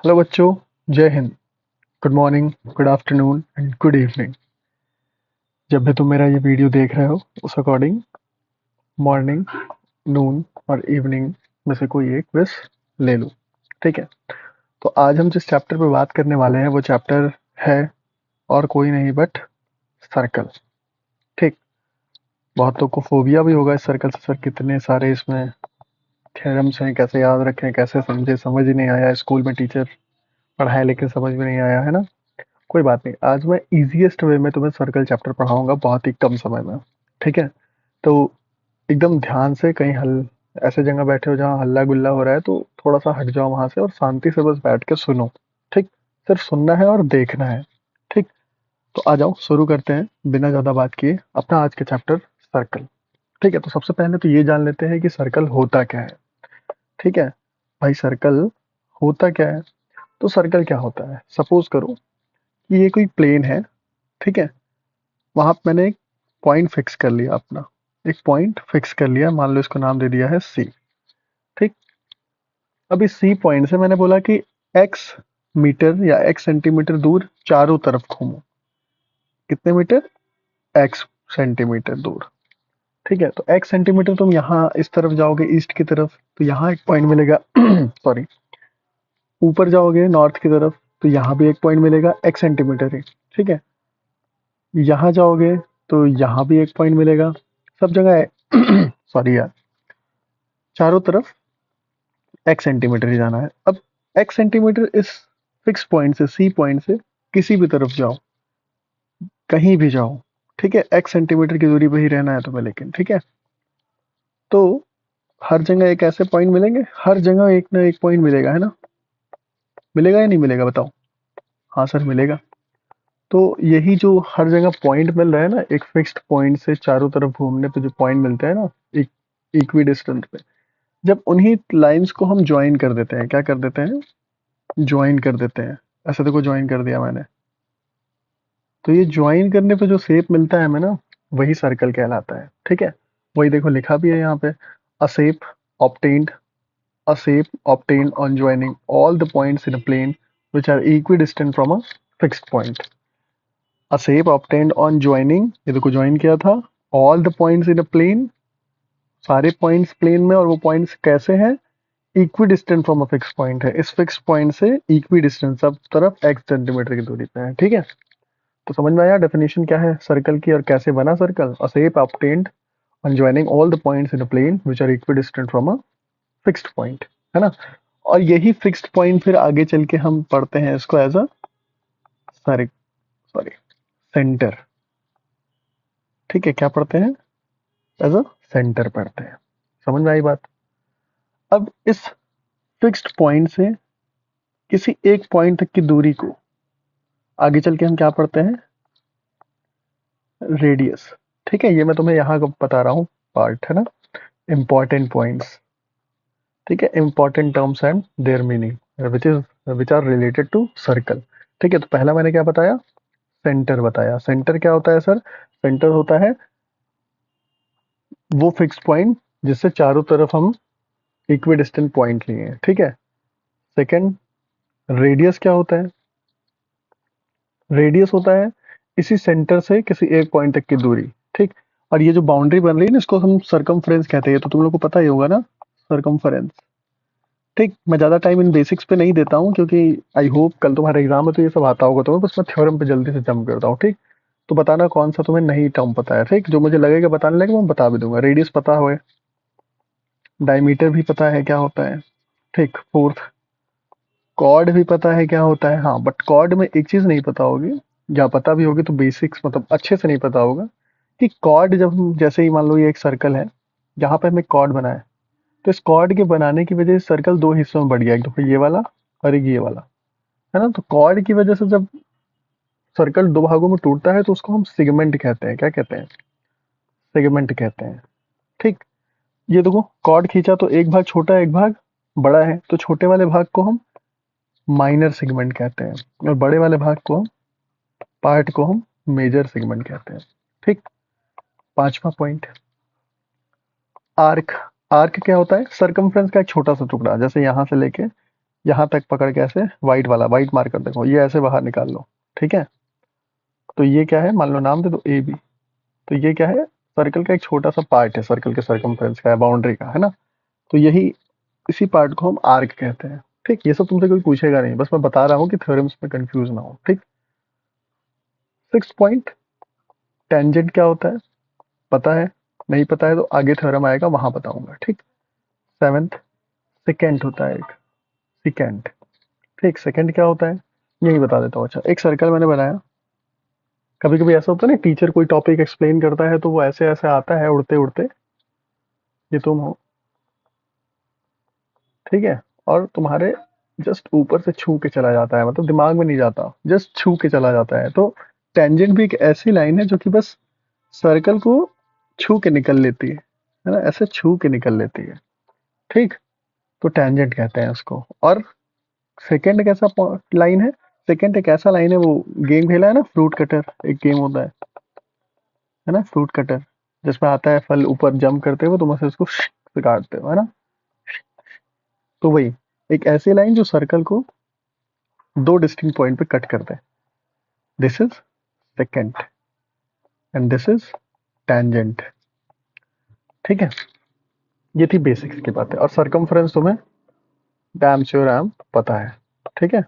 Hello बच्चों, जय Hind. Good morning, good afternoon and good evening. जब भी तुम मेरा ये वीडियो देख रहे हो उस अकॉर्डिंग मॉर्निंग, नून और इवनिंग में से कोई एक विश ले लो। ठीक है। तो आज हम जिस चैप्टर पे बात करने वाले हैं वो चैप्टर है और कोई नहीं बट सर्कल। ठीक। बहुत लोग को फोबिया भी होगा इस सर्कल से। सर कितने सारे इसमें थ्योरम्स हैं, कैसे याद रखें, कैसे समझे, समझ ही नहीं आया। स्कूल में टीचर पढ़ाए लेकिन समझ में नहीं आया, है ना। कोई बात नहीं, आज मैं इजीएस्ट वे में तुम्हें सर्कल चैप्टर पढ़ाऊंगा बहुत ही कम समय में। ठीक है। तो एकदम ध्यान से, कहीं ऐसे जगह बैठे हो जहाँ हल्ला गुल्ला हो रहा है तो थोड़ा सा हट जाओ वहां से और शांति से बस बैठ के सुनो। ठीक। सिर्फ सुनना है और देखना है। ठीक। तो आ जाओ, शुरू करते हैं बिना ज्यादा बात किए अपना आज के चैप्टर सर्कल। ठीक है। तो सबसे पहले तो ये जान लेते हैं कि सर्कल होता क्या है। ठीक है। भाई सर्कल होता क्या है। तो सर्कल क्या होता है, सपोज करो कि ये कोई प्लेन है। ठीक है। वहां पे मैंने एक पॉइंट फिक्स कर लिया अपना। एक पॉइंट फिक्स कर लिया, मान लो इसको नाम दे दिया है सी। ठीक। अब इस सी पॉइंट से मैंने बोला कि एक्स मीटर या एक्स सेंटीमीटर दूर चारों तरफ घूमो। कितने मीटर? एक्स सेंटीमीटर दूर। ठीक है। तो एक्स सेंटीमीटर तुम यहाँ इस तरफ जाओगे ईस्ट की तरफ तो यहाँ एक पॉइंट मिलेगा। सॉरी। ऊपर जाओगे नॉर्थ की तरफ तो यहाँ भी एक पॉइंट मिलेगा एक्स सेंटीमीटर ही। ठीक है। यहाँ जाओगे तो यहाँ भी एक पॉइंट मिलेगा। सब जगह सॉरी यार, चारों तरफ एक्स सेंटीमीटर ही जाना है। अब एक्स सेंटीमीटर इस फिक्स पॉइंट से, सी पॉइंट से किसी भी तरफ जाओ, कहीं भी जाओ। ठीक है। एक्स सेंटीमीटर की दूरी पे ही रहना है तुम्हें लेकिन। ठीक है। तो हर जगह एक ऐसे पॉइंट मिलेंगे, हर जगह एक ना एक पॉइंट मिलेगा, है ना। मिलेगा या नहीं मिलेगा बताओ। हाँ सर मिलेगा। तो यही जो हर जगह पॉइंट मिल रहा है ना, एक फिक्स्ड पॉइंट से चारों तरफ घूमने पे जो पॉइंट मिलते हैं ना, एक इक्वी डिस्टेंस पे, जब उन्हीं लाइंस को हम ज्वाइन कर देते हैं, क्या कर देते हैं, ज्वाइन कर देते हैं। ऐसे देखो ज्वाइन कर दिया मैंने, तो ये ज्वाइन करने पे जो शेप मिलता है हमें ना, वही सर्कल कहलाता है। ठीक है। वही देखो लिखा भी है यहाँ पे, a shape obtained, a shape obtained on joining all the points in a plane which are equidistant from a fixed point. A shape obtained on joining, ये देखो ज्वाइन किया था, all the points in a plane, सारे points plane में, और वो points कैसे हैं, equi distant from a fix point है। इस फिक्स पॉइंट से इक्वी डिस्टेंस सब तरफ एक्स सेंटीमीटर की दूरी पे है। ठीक है। तो समझ में आया डेफिनेशन क्या है सर्कल की और कैसे बना circle. A shape obtained on joining all the points in a plane which are equidistant from a fixed point, है ना। और यही फिक्स्ड पॉइंट फिर आगे चल के हम पढ़ते हैं इसको as a sorry sorry centre. ठीक है। क्या पढ़ते हैं? एज अ सेंटर पढ़ते हैं। समझ में आई बात। अब इस फिक्स्ड पॉइंट से किसी एक पॉइंट तक की दूरी को आगे चल के हम क्या पढ़ते हैं? रेडियस। ठीक है। ये मैं तुम्हें यहाँ का बता रहा हूँ पार्ट, है ना, इंपॉर्टेंट पॉइंट्स। ठीक है। Important terms and their meaning which are related to circle. ठीक है। तो पहला मैंने क्या बताया? सेंटर बताया। सेंटर क्या होता है सर? सेंटर होता है वो फिक्स पॉइंट जिससे चारों तरफ हम इक्वी डिस्टेंट पॉइंट लिए हैं। ठीक है। सेकंड, रेडियस क्या होता है? रेडियस होता है इसी सेंटर से किसी एक पॉइंट तक की दूरी। ठीक। और ये जो बाउंड्री बन रही है ना, इसको हम सरकमफ्रेंस कहते हैं। ये तो तुम लोग को पता ही होगा ना, सरकमफ्रेंस। ठीक। मैं ज्यादा टाइम इन बेसिक्स पे नहीं देता हूँ क्योंकि आई होप कल तुम्हारे एग्जाम में तो ये सब आता होगा तुम्हें, बस मैं थ्योरम पे जल्दी से जंप करता हूँ। ठीक। तो बताना कौन सा तुम्हें नहीं टर्म पता है। ठीक। जो मुझे लगेगा बताने लगे मैं बता भी दूंगा। रेडियस पता हो, डायमीटर भी पता है क्या होता है। ठीक। फोर्थ, कॉर्ड भी पता है क्या होता है। हाँ, बट कॉर्ड में एक चीज नहीं पता होगी, या पता भी होगी तो बेसिक्स मतलब अच्छे से नहीं पता होगा, कि कॉर्ड जब हम, जैसे ही मान लो ये एक सर्कल है, यहाँ पे हमें कॉर्ड बनाए, तो इस कॉर्ड के बनाने की वजह से सर्कल दो हिस्सों में बढ़ गया, एक तो ये वाला और एक ये वाला, है ना। तो कॉर्ड की वजह से जब सर्कल दो भागों में टूटता है तो उसको हम सेगमेंट कहते हैं। क्या कहते हैं? सेगमेंट कहते हैं। ठीक। ये देखो कॉर्ड खींचा तो एक भाग छोटा है एक भाग बड़ा है, तो छोटे वाले भाग को हम माइनर सेगमेंट कहते हैं और बड़े वाले भाग को, पार्ट को हम मेजर सेगमेंट कहते हैं। ठीक। पांचवा पॉइंट, आर्क। आर्क क्या होता है? सरकमफ्रेंस का एक छोटा सा टुकड़ा, जैसे यहां से लेके यहाँ तक पकड़ के ऐसे वाइट वाला, वाइट मार्कर देखो, ये ऐसे बाहर निकाल लो, ठीक है। तो ये क्या है, मान लो नाम दे दो ए बी। तो ये क्या है, सर्कल का एक छोटा सा पार्ट है, सर्कल के सर्कमफ्रेंस का, बाउंड्री का, है ना। तो यही, इसी पार्ट को हम आर्क कहते हैं। ठीक, ये सब तुमसे कोई पूछेगा नहीं, बस मैं बता रहा हूँ कि थ्योरम्स में कंफ्यूज ना हो। ठीक। 6 पॉइंट, टेंजेंट क्या होता है पता है, नहीं पता है तो आगे थ्योरम आएगा वहां बताऊंगा। ठीक। 7th, सेकेंड होता है एक, सेकेंड। ठीक, सेकेंड क्या होता है यही बता देता हूँ। अच्छा, एक सर्कल मैंने बनाया। कभी कभी ऐसा होता है ना, टीचर कोई टॉपिक एक्सप्लेन करता है तो वो ऐसे ऐसे आता है उड़ते उड़ते, ये तुम हो, ठीक है, और तुम्हारे जस्ट ऊपर से छू के चला जाता है, मतलब दिमाग में नहीं जाता, जस्ट छू के चला जाता है। तो टेंजेंट भी एक ऐसी लाइन है जो कि बस सर्कल को छू के निकल लेती है ना, ऐसे छू के निकल लेती है। ठीक। तो टेंजेंट कहते हैं उसको। और सेकंड कैसा लाइन है, सेकंड एक ऐसा लाइन है, वो गेम खेला है ना, फ्रूट कटर, एक गेम होता है ना, फ्रूट कटर, जिसमें आता है फल ऊपर जंप करते हुए, तुम ऐसे उसको से काटते हो, है ना। तो वही, एक ऐसी लाइन जो सर्कल को दो डिस्टिंक्ट पॉइंट पे कट करते हैं। This is second and this is tangent. ठीक है, ये थी बेसिक्स की बातें। और सर्कमफ्रेंस तुम्हें डैम श्योर एम पता है। ठीक है।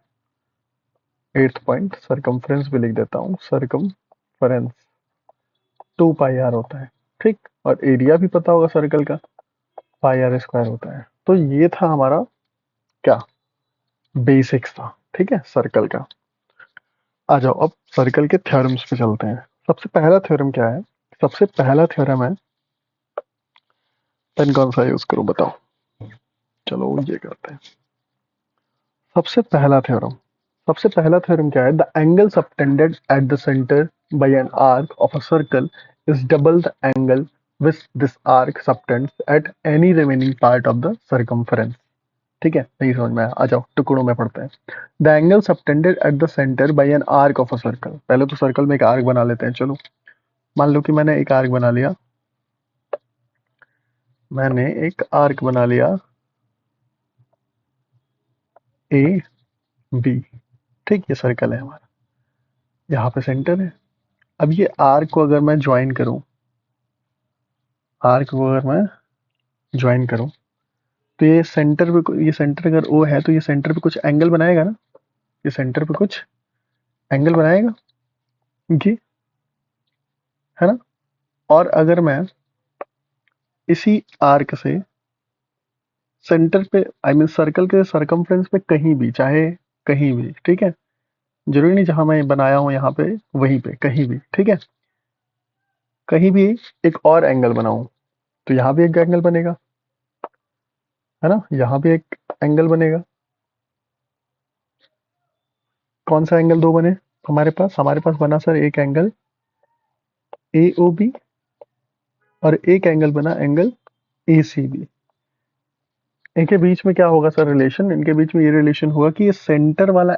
8th पॉइंट, सर्कमफ्रेंस भी लिख देता हूँ। सर्कमफ्रेंस 2 पाई आर होता है। ठीक। और एरिया भी पता होगा सर्कल का, पाई आर स्क्वायर होता है। तो ये था हमारा क्या, बेसिक्स था। ठीक है, सर्कल का। आ जाओ अब सर्कल के थ्योरम्स पे चलते हैं। सबसे पहला थ्योरम क्या है, सबसे पहला थ्योरम है, पेन कौन सा यूज करूं बताओ। चलो ये करते हैं, सबसे पहला थ्योरम। सबसे पहला थ्योरम क्या है, the angle subtended at the centre by an arc of a circle is double the angle which this arc subtends at any remaining part of the circumference. ठीक है, नहीं समझ में आया, आ जाओ टुकड़ों में पढ़ते हैं। The angle subtended at the centre by an arc of a circle. पहले तो सर्कल में एक आर्क बना लेते हैं। चलो, मान लो कि मैंने एक आर्क बना लिया, मैंने एक आर्क बना लिया ए बी। ठीक, ये सर्कल है हमारा, यहाँ पे सेंटर है। अब ये आर्क को अगर मैं ज्वाइन करूं, आर्क को अगर मैं ज्वाइन करूं, तो ये सेंटर पे, ये सेंटर अगर ओ है तो ये सेंटर पे कुछ एंगल बनाएगा ना, ये सेंटर पे कुछ एंगल बनाएगा जी, है ना। और अगर मैं इसी आर्क से सेंटर पे, आई मीन सर्कल के सरकमफ्रेंस पे कहीं भी, चाहे कहीं भी, ठीक है, जरूरी नहीं जहां मैं बनाया हूं यहाँ पे, वहीं पे कहीं भी, ठीक है, कहीं भी एक और एंगल बनाऊं, तो यहाँ भी एक एंगल बनेगा, है ना, यहाँ भी एक एंगल बनेगा। कौन सा एंगल दो बने हमारे पास बना सर एक एंगल ए ओ बी, और एक एंगल बना एंगल ए सी बी। इनके बीच में क्या होगा सर रिलेशन, इनके बीच में ये रिलेशन होगा कि ये सेंटर वाला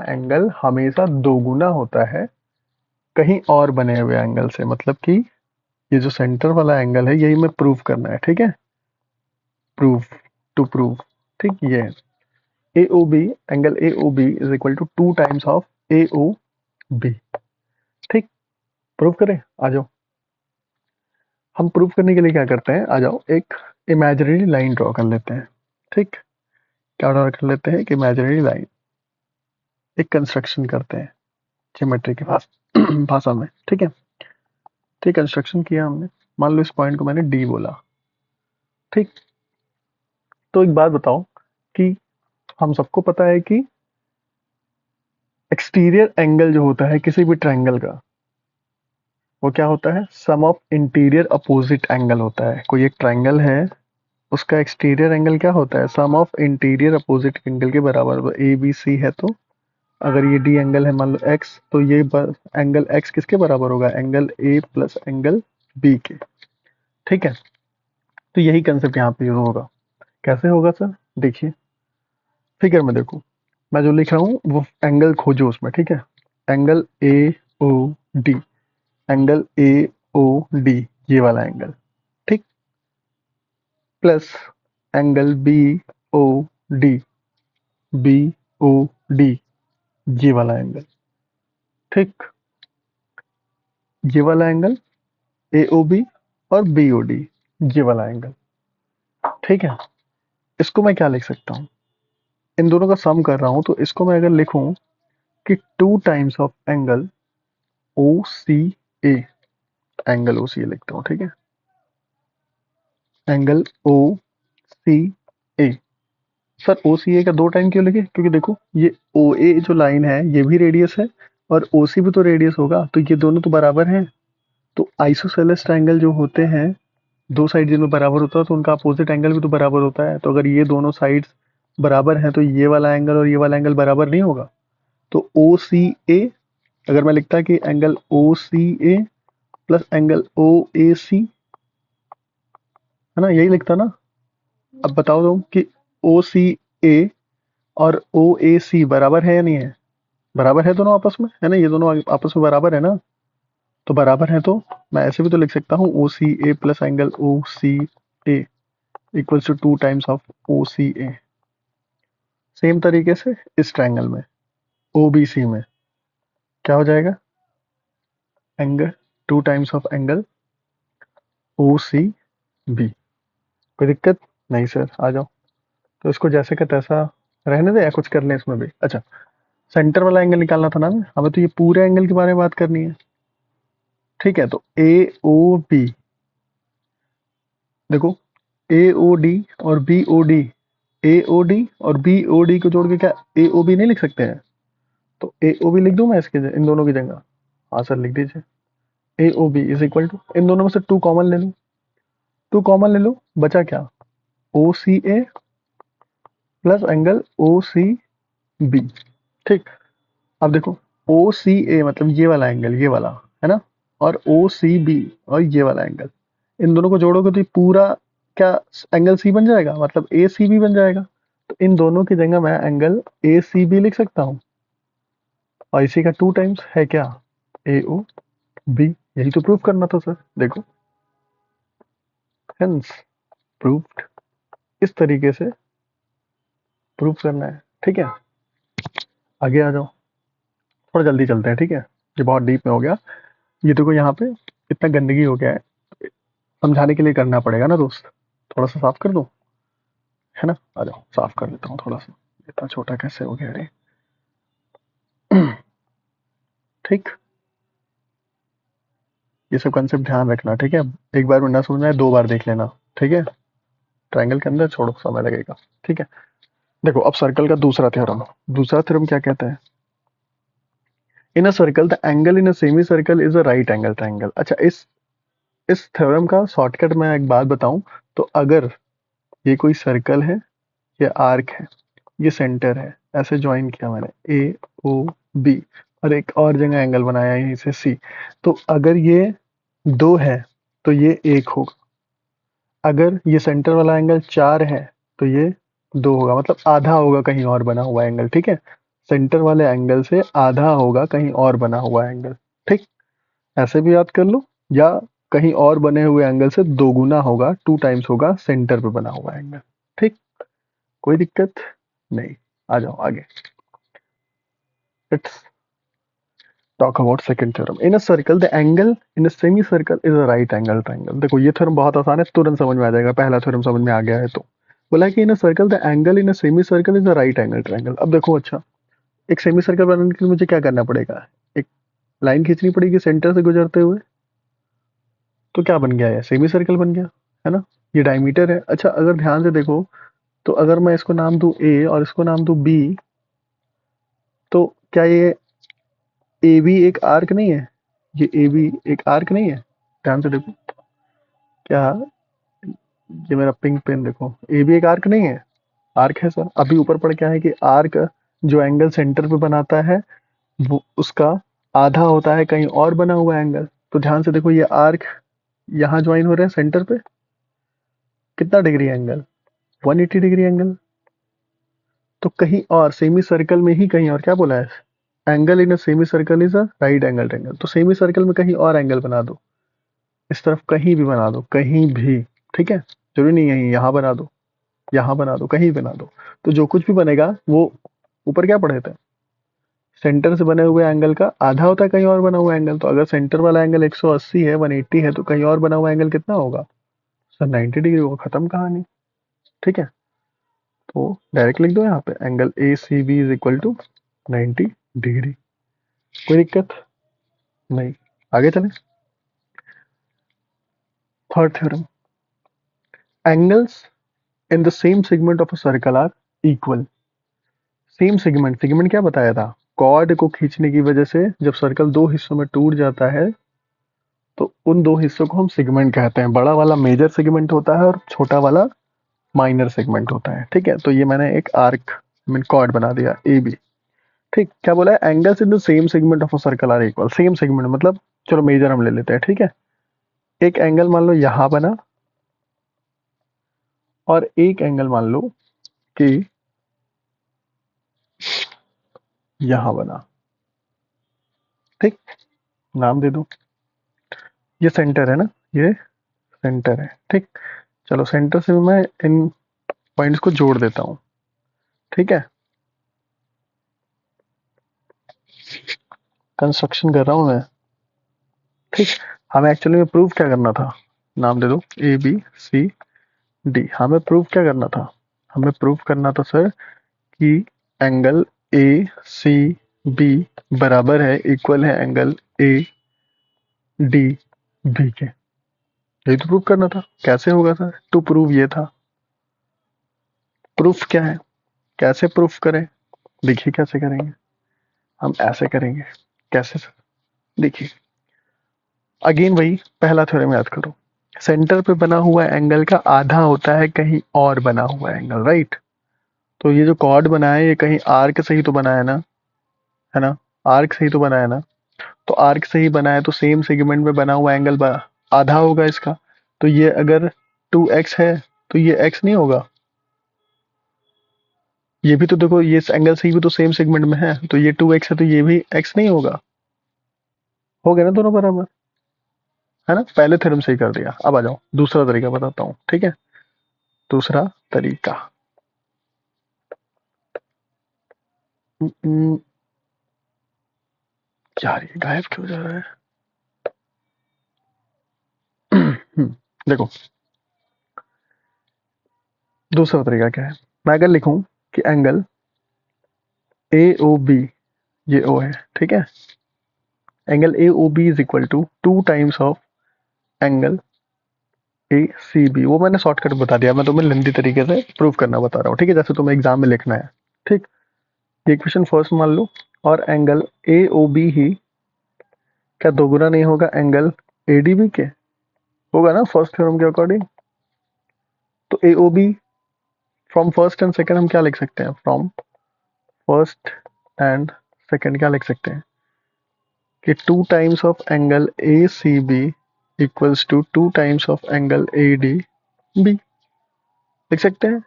एंगल हमेशा दोगुना होता है कहीं और बने हुए एंगल से। मतलब कि ये जो सेंटर वाला एंगल है, यही में प्रूव करना है। ठीक है, प्रूफ, टू प्रूव। ठीक, ये A O B, angle A O B is equal to 2 times of A O B. ठीक, प्रूव करें, आ जाओ। हम प्रूव करने के लिए क्या करते हैं, आ जाओ एक इमेजिनरी लाइन ड्रॉ कर लेते हैं। ठीक, क्या ड्रॉ कर लेते हैं, एक इमेजिनरी लाइन, एक कंस्ट्रक्शन करते हैं ज्योमेट्री के भाषा में। ठीक है, ठीक, कंस्ट्रक्शन किया हमने। मान लो इस पॉइंट को मैंने डी बोला। ठीक, तो एक बात बताओ कि हम सबको पता है कि एक्सटीरियर एंगल जो होता है किसी भी ट्रायंगल का, वो क्या होता है, सम ऑफ इंटीरियर अपोजिट एंगल होता है। कोई एक ट्रायंगल है, उसका एक्सटीरियर एंगल क्या होता है, सम ऑफ इंटीरियर अपोजिट एंगल के बराबर। तो ए बी सी है, तो अगर ये डी एंगल है मान लो एक्स, तो ये एंगल एक्स किसके बराबर होगा, angle A plus angle B के। ठीक है, तो यही कंसेप्ट यहाँ पे यूज होगा। कैसे होगा सर, देखिए फिगर में देखो, मैं जो लिख रहा हूँ वो एंगल खोजो उसमें। ठीक है, angle A O D, angle A O D, ये वाला एंगल। ठीक, plus angle B O D, B O D, ये वाला एंगल, ठीक, ये वाला एंगल ए ओ बी और बी ओ डी, ये वाला एंगल, ठीक है। इसको मैं क्या लिख सकता हूँ, इन दोनों का सम कर रहा हूँ, तो इसको मैं अगर लिखूं कि 2 times of angle O C A, angle O C A लिखता हूँ, ठीक है, एंगल ओ सी ए। सर ओ सी ए का 2 टाइम क्यों लिखे, क्योंकि देखो ये ओ ए जो लाइन है ये भी रेडियस है और ओ सी भी तो रेडियस होगा, तो ये दोनों तो बराबर हैं। तो आइसोसेलेस ट्रायंगल जो होते हैं, दो साइड जिनमें बराबर होता है तो उनका अपोजिट एंगल भी तो बराबर होता है। तो अगर ये दोनों साइड्स बराबर हैं तो ये वाला एंगल और ये वाला एंगल बराबर नहीं होगा। तो ओ सी ए, अगर मैं लिखता कि angle O C A plus angle ओ ए सी, है ना, यही लिखता ना। अब बताओ तुम कि ओ सी ए और ओ ए सी बराबर है या नहीं है, बराबर है दोनों आपस में, है ना, ये दोनों आपस में बराबर है ना। तो बराबर है तो मैं ऐसे भी तो लिख सकता हूँ O C A plus angle O C A equals to 2 times of O C A. Same तरीके से इस ट्रायंगल में ओ बी सी में क्या हो जाएगा, angle 2 times of angle O C B. कोई दिक्कत नहीं सर, आ जाओ। तो इसको जैसे का तैसा रहने दे या कुछ कर लें इसमें भी। अच्छा, सेंटर वाला एंगल निकालना था ना हमें, तो ये पूरे एंगल के बारे में बात करनी है, ठीक है। तो ए ओ बी, देखो ए ओ डी और बी ओ डी, ए ओ डी और बी ओ डी को जोड़ के क्या ए ओ बी नहीं लिख सकते हैं। तो ए ओ बी लिख दूं मैं इसके इन दोनों की जगह, हाँ सर लिख दीजिए। A O B is equal to, इन दोनों में से 2 कॉमन ले लो, 2 कॉमन ले लो, बचा क्या, O C A plus angle O C B, ठीक। अब देखो ओ सी ए मतलब ये वाला एंगल, ये वाला, है ना, और ओ सी बी और ये वाला एंगल, इन दोनों को जोड़ोगे तो ये पूरा क्या एंगल सी बन जाएगा, मतलब ए सी बी बन जाएगा। तो इन दोनों की जगह मैं एंगल ए सी बी लिख सकता हूँ, और इसी का 2 टाइम्स है क्या, ए ओ बी। यही तो प्रूफ करना था सर, देखो हेंस प्रूव्ड, इस तरीके से प्रूफ करना है, ठीक है। आगे आ जाओ, थोड़ा जल्दी चलते हैं, ठीक है, ये बहुत डीप में हो गया। ये देखो यहाँ पे इतना गंदगी हो गया है, समझाने के लिए करना पड़ेगा ना दोस्त, थोड़ा सा साफ कर दो, है ना, आ जाओ साफ कर देता हूँ थोड़ा सा, इतना छोटा कैसे हो गया रे। ठीक, ये सब कंसेप्ट ध्यान रखना, ठीक है। एक बार में ना समझना है, 2 बार देख लेना, ठीक है। ट्रायंगल के अंदर छोड़ो, समय लगेगा, ठीक है। देखो अब सर्कल का दूसरा थ्योरम, दूसरा थ्योरम क्या कहता है, in a circle the angle in a semi circle is a right angle triangle. अच्छा, इस थ्योरम का शॉर्टकट मैं एक बात बताऊं, तो अगर ये कोई सर्कल है, ये आर्क है, ये सेंटर है, ऐसे ज्वाइन किया मैंने ए ओ बी, और एक और जगह एंगल बनाया यहीं से सी, तो अगर ये 2 है तो ये 1 होगा, अगर ये सेंटर वाला एंगल 4 है तो ये 2 होगा, मतलब आधा होगा कहीं और बना हुआ एंगल, ठीक है। सेंटर वाले एंगल से आधा होगा कहीं और बना हुआ एंगल, ठीक, ऐसे भी याद कर लो, या कहीं और बने हुए एंगल से 2 गुना होगा, 2 टाइम्स होगा सेंटर पे बना हुआ एंगल, ठीक, कोई दिक्कत नहीं। आ जाओ आगे, let's talk about second theorem, in a circle the angle in a semi circle is a right angle triangle. देखो ये थ्योरम बहुत आसान है, तुरंत समझ में आ जाएगा, पहला थ्योरम समझ में आ गया है तो। बोला कि in a circle the angle in a semi circle is a right angle triangle. अब देखो, अच्छा, एक सेमी सर्कल बनाने के लिए मुझे क्या करना पड़ेगा, एक लाइन खींचनी पड़ेगी सेंटर से गुजरते हुए, तो क्या बन गया, है सेमी सर्कल बन गया, है ना। ये डायमीटर है। अच्छा, अगर ध्यान से देखो, तो अगर मैं इसको नाम दूं ए और इसको नाम दूं बी, तो क्या ये ए बी एक आर्क नहीं है, ये ए बी एक आर्क नहीं है, ध्यान से देखो, क्या ये मेरा पिंक पेन देखो, ए बी एक आर्क नहीं है, आर्क है सर। अभी ऊपर पढ़ क्या है कि आर्क जो एंगल सेंटर पे बनाता है वो उसका आधा होता है कहीं और बना हुआ एंगल। तो ध्यान से देखो, ये आर्क यहाँ ज्वाइन हो रहे हैं सेंटर पे, कितना डिग्री एंगल, 180 डिग्री एंगल। तो कहीं और सेमी सर्कल में ही कहीं और क्या बोला है, angle in a semi circle is a right angle triangle. तो सेमी सर्कल में कहीं और एंगल बना दो, इस तरफ कहीं भी बना दो, कहीं भी, ठीक है, जरूरी नहीं है यहाँ बना दो, यहाँ बना दो, कहीं बना दो, तो जो कुछ भी बनेगा वो ऊपर क्या पढ़े थे, सेंटर से बने हुए एंगल का आधा होता है कहीं और बना हुआ एंगल। तो अगर सेंटर वाला एंगल 180 है, 180 है, तो कहीं और बना हुआ एंगल कितना होगा सर, 90 डिग्री होगा, खत्म कहानी। ठीक है, तो डायरेक्ट लिख दो यहाँ पे angle A C B is equal to 90 degree. कोई दिक्कत नहीं, आगे चले। Third theorem, angles in the same segment of a circle are equal. Same segment, segment क्या बताया था, कॉर्ड को खींचने की वजह से जब सर्कल दो हिस्सों में टूट जाता है तो उन दो हिस्सों को हम सेगमेंट कहते हैं। बड़ा वाला मेजर सेगमेंट होता है और छोटा वाला माइनर सेगमेंट होता है। ठीक है, तो ये मैंने एक आर्क मीन कॉर्ड बना दिया ए बी। ठीक, क्या बोला है, angles in the same segment of a circle are equal. Same segment मतलब चलो मेजर हम ले लेते हैं। ठीक है, एक एंगल मान लो यहां बना और एक एंगल मान लो कि यहां बना। ठीक, नाम दे दो, ये सेंटर है ना, ये सेंटर है। ठीक, चलो सेंटर से मैं इन पॉइंट्स को जोड़ देता हूं। ठीक है, कंस्ट्रक्शन कर रहा हूं मैं। ठीक, हमें एक्चुअली में प्रूव क्या करना था, नाम दे दो ए बी सी डी। हमें प्रूव क्या करना था, हमें प्रूव करना था सर कि एंगल ए सी बी बराबर है, इक्वल है एंगल ए डी बी के। यही तो प्रूव करना था। कैसे होगा सर, टू प्रूव ये था। प्रूफ क्या है, कैसे प्रूफ करें, देखिए कैसे करेंगे। हम ऐसे करेंगे। कैसे सर, देखिए अगेन वही पहला थ्योरम याद करो, सेंटर पे बना हुआ एंगल का आधा होता है कहीं और बना हुआ एंगल, राइट। तो ये जो कॉर्ड बना है ये कहीं आर्क से ही तो बना है ना, है ना, आर्क से ही तो बना है ना। तो आर्क से ही बना है तो सेम सेगमेंट में बना हुआ एंगल आधा होगा इसका। तो ये अगर 2x है तो ये x नहीं होगा। ये भी तो देखो, ये एंगल से भी तो सेम सेगमेंट में है, तो ये 2x है तो ये भी x नहीं होगा। हो गया ना दोनों बराबर, है ना। पहले थ्योरम से ही कर दिया। अब आ जाओ दूसरा तरीका बताता हूँ। ठीक है, दूसरा तरीका, हम्म, यार ये गायब क्यों जा रहा है। देखो दूसरा तरीका क्या है, मैं अगर लिखूं कि एंगल ए ओ बी, ये ओ है, ठीक है, angle A O B is equal to 2 times of angle A C B. वो मैंने शॉर्टकट बता दिया, मैं तुम्हें लेंथी तरीके से प्रूव करना बता रहा हूँ। ठीक है, जैसे तुम्हें एग्जाम में लिखना है। ठीक, ये इक्वेशन फर्स्ट मान लो, और एंगल ए ओ बी ही क्या दोगुना नहीं होगा एंगल ए डी बी के, होगा ना फर्स्ट थ्योरम के अकॉर्डिंग। तो A O B from first and second हम क्या लिख सकते हैं, फ्रॉम फर्स्ट एंड सेकंड क्या लिख सकते हैं कि 2 times of angle A C B equals to 2 times of angle A D B. लिख सकते हैं,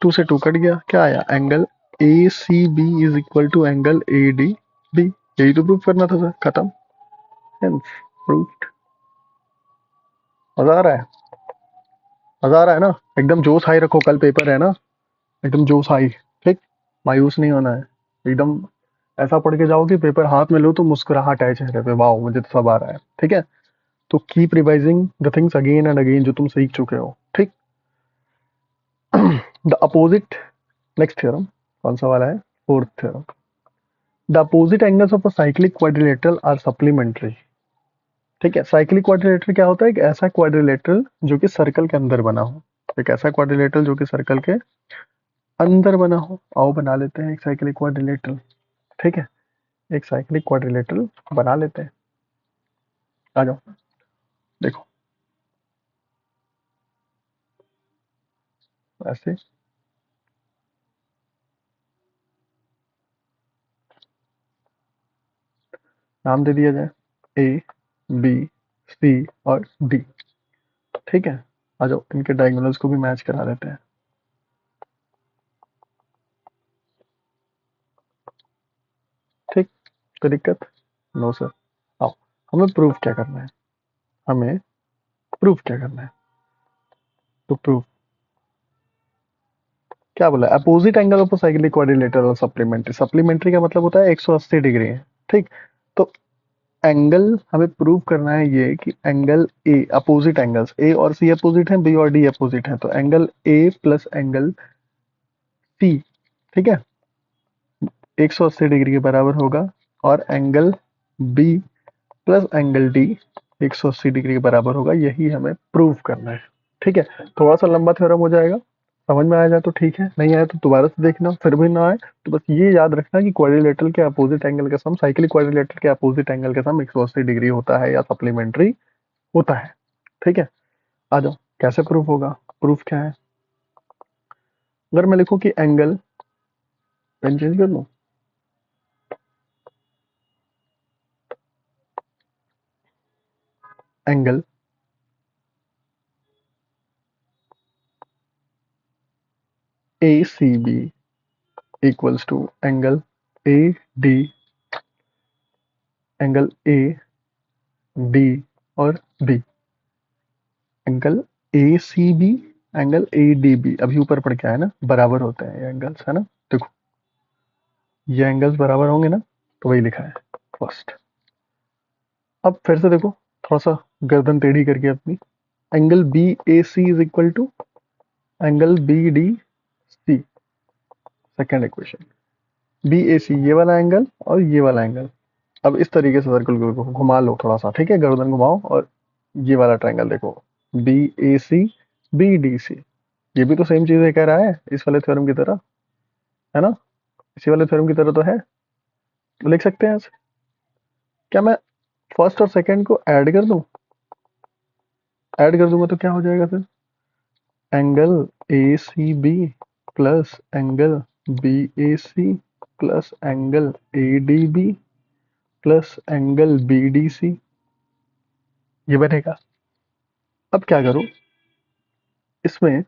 2 से 2 कट गया, क्या आया, angle A C B is equal to angle A D B. यही तो प्रूफ करना था सर, खत्म, प्रूफ। मजा आ रहा है, मजा आ रहा है ना। एकदम जोश हाई रखो, कल पेपर है ना, एकदम जोश हाई। ठीक, मायूस नहीं होना है, एकदम ऐसा पढ़ के जाओ कि पेपर हाथ में लो तो मुस्कुराहट आए चेहरे पे, वाओ मुझे तो सब आ रहा है। ठीक है, तो keep revising the things again and again जो तुम सीख चुके हो। ठीक, द अपोजिट, नेक्स्ट थ्योरम कौन सा वाला है, fourth theorem, the opposite angles of a cyclic quadrilateral are supplementary. ठीक है, साइक्लिक क्वाड्रिलेटरल क्या होता है, एक ऐसा क्वाड्रिलेटरल जो कि सर्कल के अंदर बना हो, एक ऐसा क्वाड्रिलेटरल जो कि सर्कल के अंदर बना हो। आओ बना लेते हैं एक साइक्लिक क्वाड्रिलेटरल। ठीक है, एक साइक्लिक क्वाड्रिलेटरल बना लेते हैं, आ जाओ। देखो ऐसे, नाम दे दिया जाए ए बी सी और डी। ठीक है, आ जाओ इनके डायगोनल्स को भी मैच करा देते हैं। ठीक, कोई दिक्कत, नो सर। आओ, हमें प्रूफ क्या करना है, हमें प्रूफ क्या करना है, तो प्रूफ क्या बोला, opposite angle of cyclic quadrilateral और सप्लीमेंट्री। सप्लीमेंट्री का मतलब होता है 180 डिग्री है, ठीक। तो एंगल हमें प्रूव करना है ये कि angle A, opposite angles A और सी अपोजिट हैं, बी और डी अपोजिट हैं, तो angle A plus angle C, ठीक है, 180 डिग्री के बराबर होगा, और angle B plus angle D 180 degree के बराबर होगा। यही हमें प्रूव करना है, ठीक है। थोड़ा सा लंबा थ्योरम हो जाएगा, समझ में आ जाए तो ठीक है, नहीं आया तो दोबारा से देखना, फिर भी ना आए तो बस ये याद रखना कि क्वाड्रिलेटरल के अपोजिट एंगल का सम, साइक्लिक क्वाड्रिलेटरल के अपोजिट एंगल का सम 180 डिग्री होता है या सप्लीमेंट्री होता है, ठीक है। आ जाओ, कैसे प्रूफ होगा, प्रूफ क्या है। अगर मैं लिखूं कि एंगल, पेन चेंज कर लूं, angle A C B equals to angle A D, angle A D और B, angle A C B, angle A D B, अभी ऊपर पढ़ के आया ना, बराबर होते हैं ये एंगल्स, है ना। देखो ये एंगल्स बराबर होंगे ना, तो वही लिखा है फर्स्ट। अब फिर से देखो, थोड़ा सा गर्दन टेढ़ी करके अपनी, angle B A C is equal to angle B D C, second equation, B A C ये वाला एंगल और ये वाला एंगल। अब इस तरीके से सर्कल को घुमा लो थोड़ा सा, ठीक है, गर्दन घुमाओ, और ये वाला ट्रायंगल देखो, B A C B D C, ये भी तो सेम चीज कह रहा है इस वाले थ्योरम की तरह, है ना, इसी वाले थ्योरम की तरह तो है, तो लिख सकते हैं ऐसे। क्या मैं फर्स्ट और सेकंड को ऐड कर दूं, ऐड कर दूंगा तो क्या हो जाएगा फिर, angle A C B plus angle B A C plus angle A D B plus angle B D C, ये बनेगा। अब क्या करूं, इसमें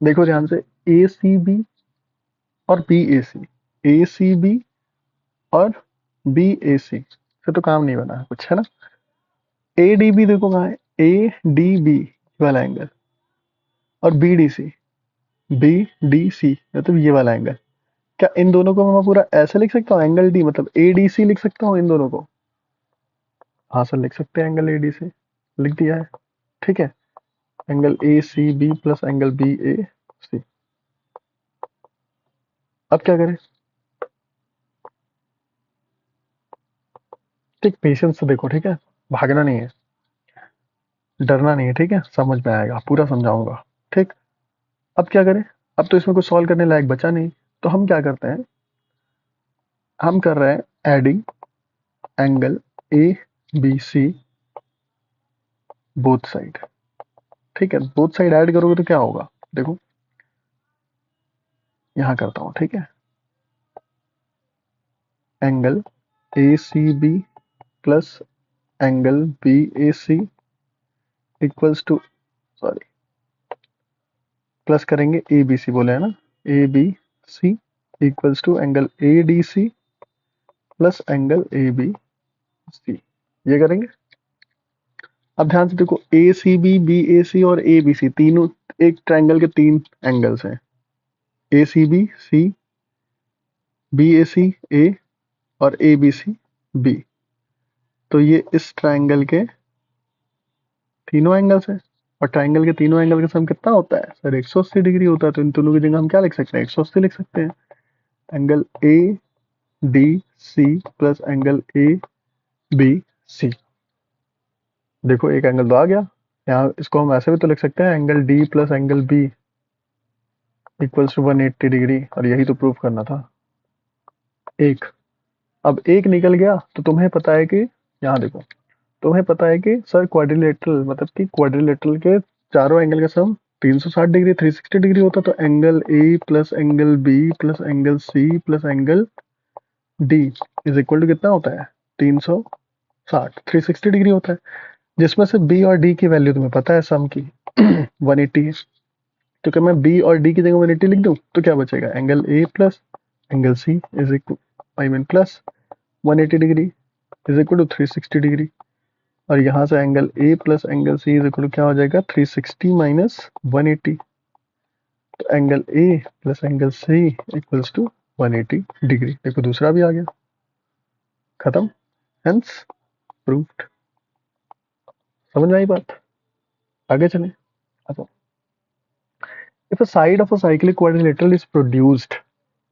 देखो ध्यान से, ए सी बी और B A C, A C B और बी ए सी से तो काम नहीं बना कुछ, है ना। ए डी बी देखो कहाँ है, ए डी बी वाला एंगल, और B D C, B D C मतलब ये वाला एंगल। क्या इन दोनों को मैं पूरा ऐसे लिख सकता हूँ, एंगल डी मतलब ए डी सी लिख सकता हूँ इन दोनों को, हाँ सर लिख सकते हैं, एंगल ए डी सी लिख दिया है, ठीक है। Angle A C B plus angle B A C. अब क्या करें, ठीक, पेशेंस से देखो, ठीक है, भागना नहीं है, डरना नहीं है, ठीक है, समझ में आएगा, पूरा समझाऊंगा, ठीक। अब क्या करें, अब तो इसमें कुछ सॉल्व करने लायक बचा नहीं, तो हम क्या करते हैं, हम कर रहे हैं adding angle A B C both side, ठीक है। बोथ साइड ऐड करोगे तो क्या होगा, देखो यहां करता हूं, ठीक है, angle A C B plus angle B A C equals to, sorry plus करेंगे ए बी सी बोले है ना, A B C equals to angle A D C plus angle A B C, ये करेंगे। अब ध्यान से देखो, ए सी बी, बी ए सी और ए बी सी तीनों एक ट्रायंगल के तीन एंगल्स हैं, ए C B C, B A C ए और ए बी सी बी, तो ये इस ट्रायंगल के तीनों एंगल्स हैं, और ट्रायंगल के तीनों एंगल का सम कितना होता है सर, 180 डिग्री होता है, तो इन दोनों की जगह हम क्या लिख सकते हैं, 180 लिख सकते हैं। Angle A D C plus angle A B C, देखो एक एंगल तो आ गया, यहाँ इसको हम ऐसे भी तो लिख सकते हैं, angle D plus angle B equals to 180 degree, और यही तो प्रूफ करना था एक। अब एक निकल गया तो तुम्हें पता है कि, यहाँ देखो, तुम्हें पता है कि सर क्वाड्रिलेटरल मतलब कि क्वाड्रिलेटरल के चारों एंगल का सम 360 डिग्री 360 डिग्री होता, तो angle A plus angle B plus angle C plus angle D is equal to कितना होता है, 360 360 डिग्री होता है, जिसमें से बी और डी की वैल्यू तुम्हें पता है सम की 180 है। तो क्या मैं बी और डी की जगह 180 लिख दूं तो क्या बचेगा, angle A plus angle C is equal, I mean plus 180 degree is equal to 360 degree, और यहाँ से angle A plus angle C is equal to क्या हो जाएगा, 360 माइनस 180, तो angle A plus angle C equals to 180 degree. देखो दूसरा भी आ गया, खत्म, हेंस प्रूव्ड। समझ में आई बात? आगे चले। अच्छा, if a side of a cyclic quadrilateral is produced,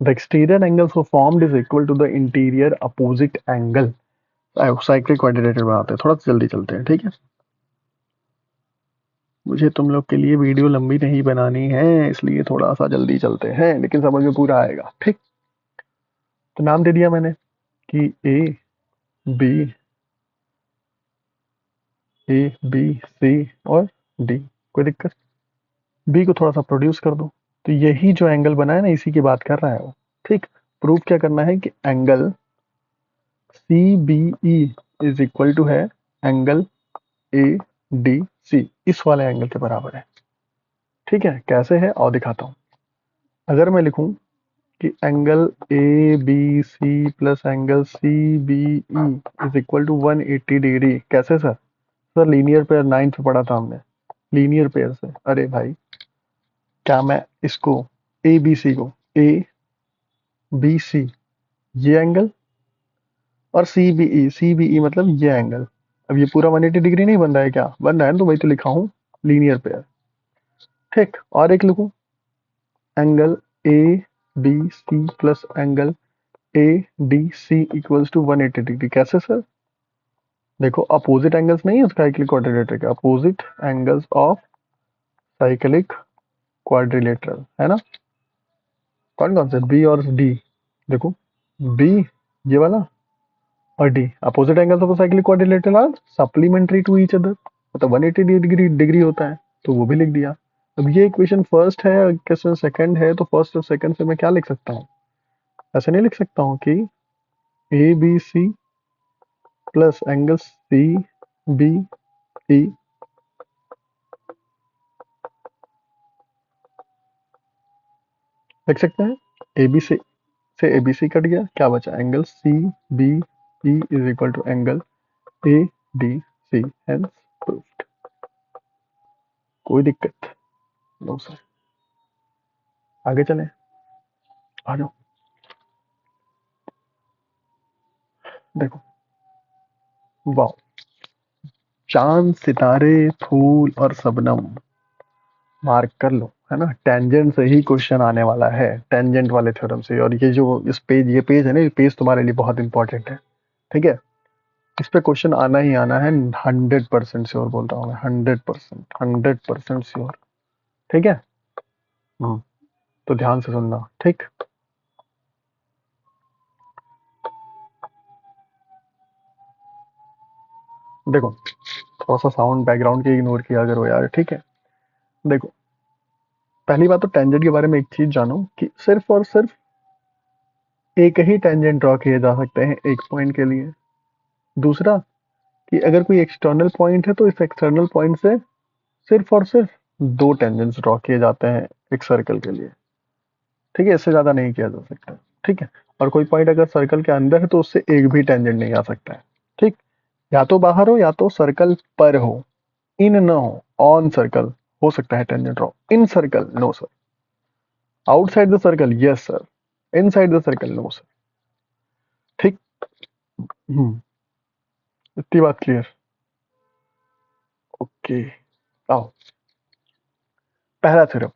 the exterior angle so formed is equal to the interior opposite angle। Cyclic quadrilateral बनाते हैं, थोड़ा सा जल्दी चलते हैं, ठीक है। मुझे तुम लोग के लिए वीडियो लंबी नहीं बनानी है, इसलिए थोड़ा सा जल्दी चलते हैं, लेकिन समझ में पूरा आएगा, ठीक। तो नाम दे दिया मैंने कि बी सी और डी। कोई दिक्कत? बी को थोड़ा सा प्रोड्यूस कर दो, तो यही जो एंगल बना है ना, इसी की बात कर रहा है वो, ठीक। प्रूव क्या करना है कि angle C B E is equal to है एंगल ए डी सी, इस वाले एंगल के बराबर है, ठीक है। कैसे है और दिखाता हूँ। अगर मैं लिखूं कि angle A B C plus angle C B E is equal to 180 degree, कैसे sir? Sir linear pair 9th में पढ़ा था हमने, लीनियर पेयर से। अरे भाई, क्या मैं इसको ए बी सी को ए बी सी ये एंगल और सी बी ई मतलब ये एंगल, अब ये पूरा 180 डिग्री नहीं बन रहा है क्या? बन रहा है, तो वही तो लिखा हूँ लीनियर पेयर, ठीक। और एक लिखूं angle A B C plus angle A D C equals to 180 degree, कैसे सर? देखो अपोजिट एंगल्स नहीं है साइक्लिक क्वाड्रिलेटरल के, opposite angles of cyclic quadrilateral है ना। कौन कौन से? बी और डी। देखो बी ये वाला और D opposite angles of cyclic quadrilateral are supplementary to each other, मतलब 180 डिग्री होता है, तो वो भी लिख दिया। अब ये इक्वेशन फर्स्ट है, क्वेश्चन सेकंड है, तो फर्स्ट और सेकंड से मैं क्या लिख सकता हूँ? ऐसे नहीं लिख सकता हूँ कि A B C plus angle C B E, लिख सकते हैं ए बी से ए बी सी कट गया, क्या बचा? Angle C B E is equal to angle A D C, hence proved. कोई दिक्कत? No sir. आगे चलें, आ जाओ। देखो, वाह, चांद सितारे फूल और शबनम, मार्क कर लो, है ना। टेंजेंट से ही क्वेश्चन आने वाला है, टेंजेंट वाले थ्योरम से। और ये जो इस पेज, ये पेज है ना, ये पेज तुम्हारे लिए बहुत इंपॉर्टेंट है, ठीक है। इस पे क्वेश्चन आना ही आना है, 100% श्योर बोल रहा हूँ मैं, 100% श्योर, ठीक है। तो ध्यान से सुनना, ठीक। देखो थोड़ा सा साउंड बैकग्राउंड के इग्नोर किया करो यार, ठीक है। देखो पहली बात तो टेंजेंट के बारे में एक चीज जानो कि सिर्फ और सिर्फ एक ही टेंजेंट ड्रॉ किए जा सकते हैं एक पॉइंट के लिए। दूसरा कि अगर कोई एक्सटर्नल पॉइंट है तो इस एक्सटर्नल पॉइंट से सिर्फ और सिर्फ दो टेंजेंट्स ड्रॉ किए जाते हैं एक सर्कल के लिए, ठीक है। इससे ज्यादा नहीं किया जा सकता, ठीक है। और कोई पॉइंट अगर सर्कल के अंदर है तो उससे एक भी टेंजेंट नहीं आ सकता है, ठीक। या तो बाहर हो या तो सर्कल पर हो, इन न हो, ऑन सर्कल हो सकता है tangent draw, in circle no sir, outside the circle yes sir, inside the circle no sir, ठीक। इतनी बात क्लियर? ओके, आओ पहला theorem.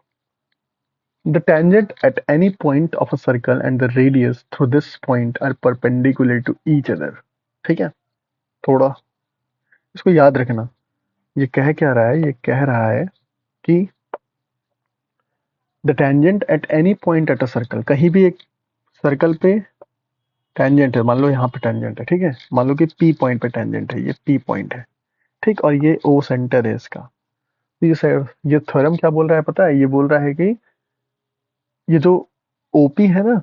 The tangent at any point of a circle and the radius through this point are perpendicular to each other, ठीक है। थोड़ा इसको याद रखना, ये कह क्या रहा है? ये कह रहा है कि the tangent at any point at a circle, कहीं भी एक सर्कल पे टेंजेंट है, मान लो यहाँ पे टेंजेंट है, ठीक है। मान लो कि पी पॉइंट पे टेंजेंट है, ये पी पॉइंट है, ठीक। और ये ओ सेंटर है इसका। तो ये थ्योरम क्या बोल रहा है पता है? ये बोल रहा है कि ये जो ओपी है ना,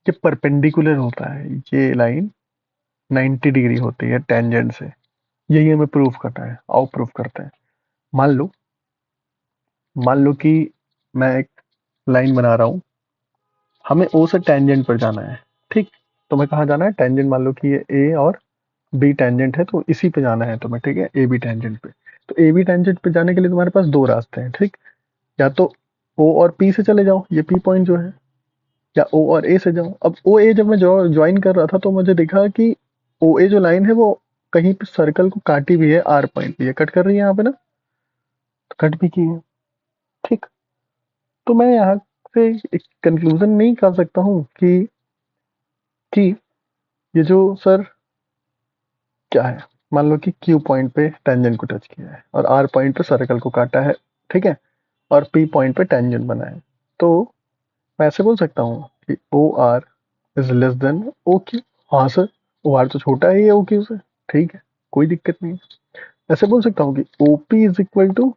ये परपेंडिकुलर होता है, ये लाइन 90 डिग्री होती है टेंजेंट से। यही हमें प्रूफ करना है, आओ प्रूफ करते हैं। मान लो कि मैं एक लाइन बना रहा हूँ, हमें ओ से टेंजेंट पर जाना है, ठीक। तो मैं कहाँ जाना है? टेंजेंट, मान लो कि ये ए और बी टेंजेंट है, तो इसी पे जाना है तुम्हें, ठीक है, ए बी टेंजेंट पे। तो ए बी टेंजेंट पे जाने के लिए तुम्हारे पास दो रास्ते हैं, ठीक। या तो ओ और पी से चले जाओ, ये पी पॉइंट जो है, या ओ और ए से जाओ। अब ओ ए जब मैं ज्वाइन कर रहा था तो मुझे दिखा कि ओ ए जो लाइन है वो कहीं पे सर्कल को काटी भी है, आर पॉइंट भी है, कट कर रही है यहाँ पे ना, तो कट भी की है। ठीक, तो मैं यहाँ से एक कंक्लूजन नहीं कर सकता हूँ कि ये जो सर क्या है, मान लो कि क्यू पॉइंट पे टेंजेंट को टच किया है और आर पॉइंट पे सर्कल को काटा है, ठीक है, और पी पॉइंट पे टेंजेंट बना है, तो मैं ऐसे बोल सकता हूँ कि O R is less than O Q. हाँ सर, ओ आर तो छोटा है ये ओ क्यू से, ठीक है, कोई दिक्कत नहीं है। ऐसे बोल सकता हूँ कि O P is equal to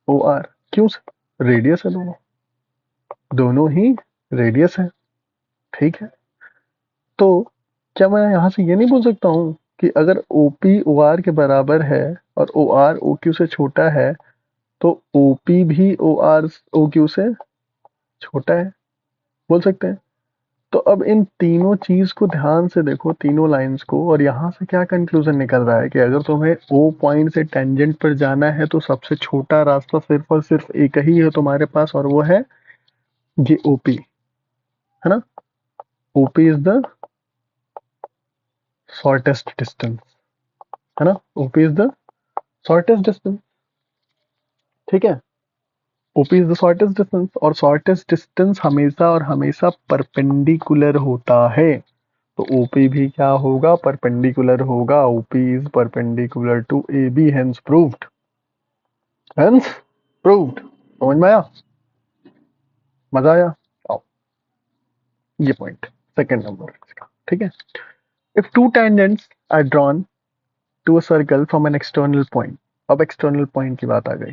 O R, क्यों सर, रेडियस है, दोनों दोनों ही रेडियस है, ठीक है। तो क्या मैं यहाँ से ये नहीं बोल सकता हूँ कि अगर ओ पी ओ आर के बराबर है और ओ आर ओ क्यू से छोटा है तो ओ पी भी ओ आर ओ क्यू से छोटा है, बोल सकते हैं। तो अब इन तीनों चीज को ध्यान से देखो, तीनों लाइंस को, और यहाँ से क्या कंक्लूजन निकल रहा है कि अगर तुम्हें ओ पॉइंट से टेंजेंट पर जाना है तो सबसे छोटा रास्ता सिर्फ और सिर्फ एक ही है तुम्हारे पास, और वो है ये ओपी, है ना। OP is the shortest distance, है ना, OP is the shortest distance, ठीक है। OP is the shortest distance, और शॉर्टेस्ट डिस्टेंस हमेशा और हमेशा परपेंडिकुलर होता है, तो ओपी भी क्या होगा, परपेंडिकुलर होगा। OP is perpendicular to A B, hence proved, hence proved. समझ में आया, मजा आया। आओ, ये पॉइंट सेकंड नंबर इसका, ठीक है। If two tangents are drawn to a circle from an external point, अब एक्सटर्नल पॉइंट की बात आ गई।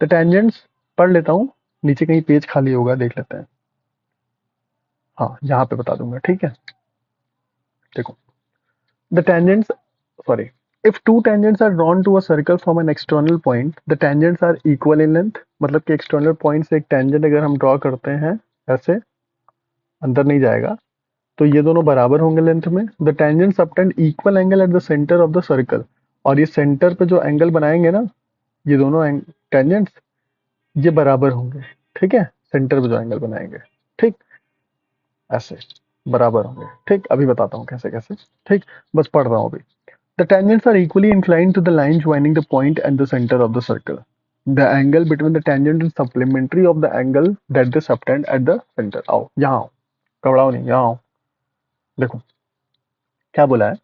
द टेंजेंट्स, पढ़ लेता हूँ, नीचे कहीं पेज खाली होगा, देख लेते हैं। हाँ, यहाँ पे बता दूंगा, ठीक है। देखो, the tangents, sorry, if two tangents are drawn to a circle from an external point, the tangents are equal in length, मतलब कि external point से एक tangent अगर हम draw करते हैं ऐसे, अंदर नहीं जाएगा, तो ये दोनों बराबर होंगे लेंथ में। The tangents obtain equal angle at the center of the circle, और ये सेंटर पे जो एंगल बनाएंगे ना, ये दोनों tangents ये बराबर होंगे, ठीक है, सेंटर पे जो एंगल बनाएंगे, ठीक, ऐसे बराबर होंगे, ठीक। अभी बताता हूँ कैसे कैसे, ठीक, बस पढ़ रहा हूँ अभी। The tangents are equally inclined to the line joining the point and the center of the circle. The angle between the tangent is supplementary of the angle that they subtend at the center. आओ यहाँ आओ, घबराओ नहीं, यहाँ आओ। देखो क्या बोला है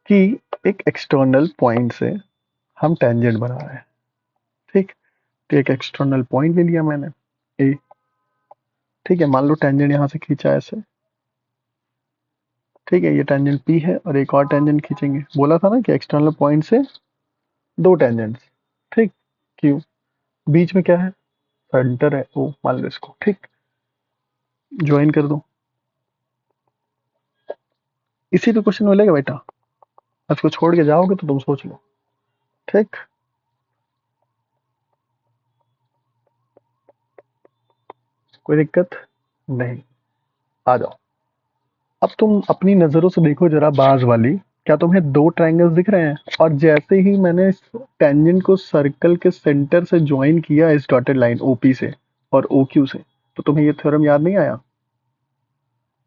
कि एक एक्सटर्नल पॉइंट से हम टेंजेंट बना रहे हैं, ठीक। तो एक एक्सटर्नल पॉइंट ले लिया मैंने ए, ठीक है, मान लो टेंजेंट यहाँ से खींचा ऐसे, ठीक है, ये टेंजेंट पी है और एक और टेंजेंट खींचेंगे। बोला था ना कि एक्सटर्नल पॉइंट से दो टेंजेंट्स, ठीक, क्यू, बीच में क्या है, सेंटर है ओ, मान लो इसको, ठीक, ज्वाइन कर दो। इसी पे क्वेश्चन मिलेगा बेटा, इसको छोड़ के जाओगे तो तुम सोच लो, ठीक। कोई दिक्कत नहीं, आ जाओ। अब तुम अपनी नजरों से देखो जरा बाज वाली, क्या तुम्हें दो ट्रायंगल्स दिख रहे हैं, और जैसे ही मैंने इस टेंजेंट को सर्कल के सेंटर से ज्वाइन किया इस डॉटेड लाइन ओपी से और ओ क्यू से, तो तुम्हें ये थ्योरम याद नहीं आया,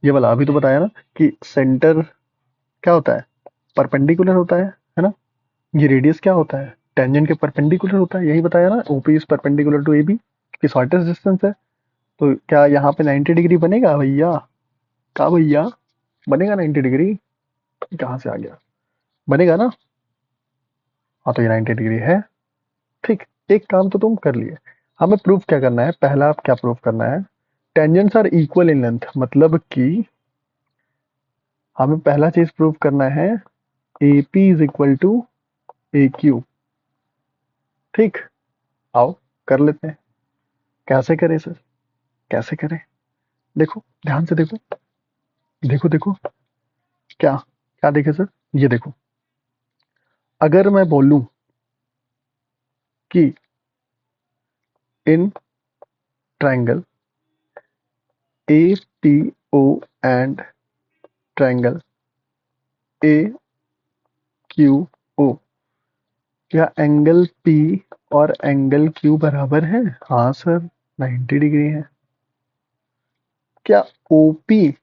ये वाला अभी तो बताया ना कि सेंटर क्या होता है, परपेंडिकुलर होता है ना। ये रेडियस क्या होता है, टेंजेंट के परपेंडिकुलर होता है, यही बताया ना, OP is perpendicular to A B, की शॉर्टेस्ट डिस्टेंस है। तो क्या यहाँ पे 90 डिग्री बनेगा भैया, कहा भैया, बनेगा 90 डिग्री, कहाँ से आ गया, बनेगा ना। हाँ, तो ये 90 डिग्री है, ठीक। एक काम तो तुम कर लिए, हमें प्रूफ क्या करना है, पहला क्या प्रूफ करना है, tangents are equal in length, मतलब कि हमें पहला चीज प्रूफ करना है A P is equal to A Q, ठीक। आओ कर लेते हैं, कैसे करें सर, कैसे करें, देखो ध्यान से देखो, देखो देखो, क्या क्या देखे सर, ये देखो, अगर मैं बोलूं कि in triangle A P O and triangle A Q O, क्या एंगल पी और एंगल क्यू बराबर है, हाँ सर, 90 डिग्री है। क्या OP